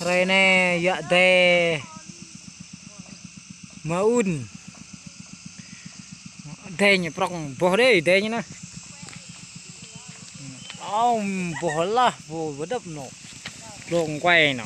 Rene ya de maun de nhỉ prong bò đấy de nhỉ nè ông bò la bò vỡ đập nổ lồng quay nọ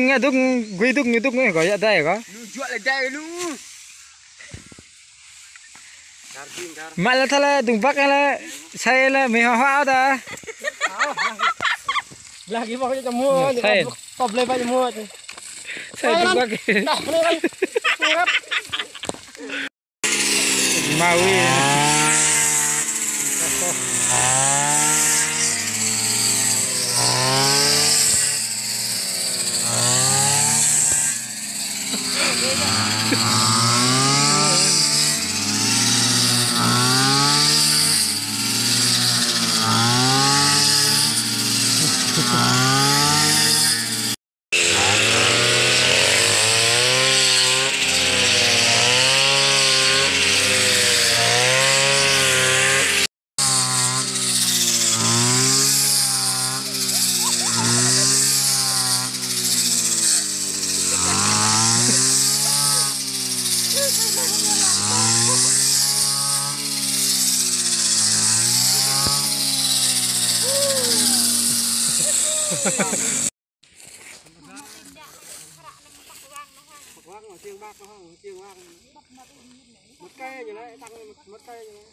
nghe đúc quy đúc như đúc này có vậy đây có mà là thay là đừng bắt là say là mày hoa ta lagi pakai cho mua top lên bao mua say đừng bắt Maui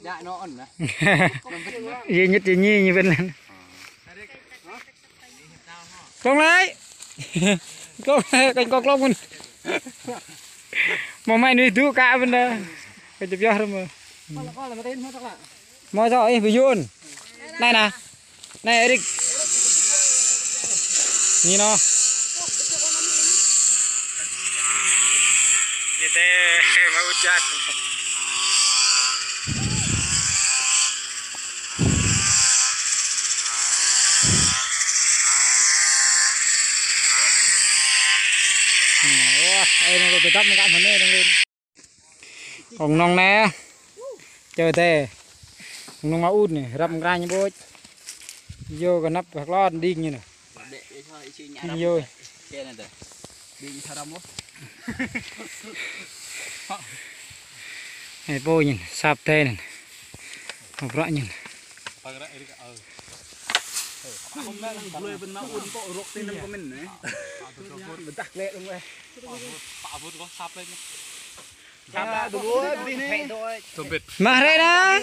dạ nó ẩn nè gì nhất gì như bên này con lấy con canh con lông mà mày nuôi thú cả bên đó cái chụp gió mà mọi rồi ví dụ này nè này Eric nhìn nó như thế mà ucap nó tôi tắt một cái phần này đang lên còn nong nè chờ thế nong máu út này rập ra như bôi vô cái nắp hoặc lo đi như này đi vô này bôi nhìn sạp thế này học rõ nhìn mà đây đó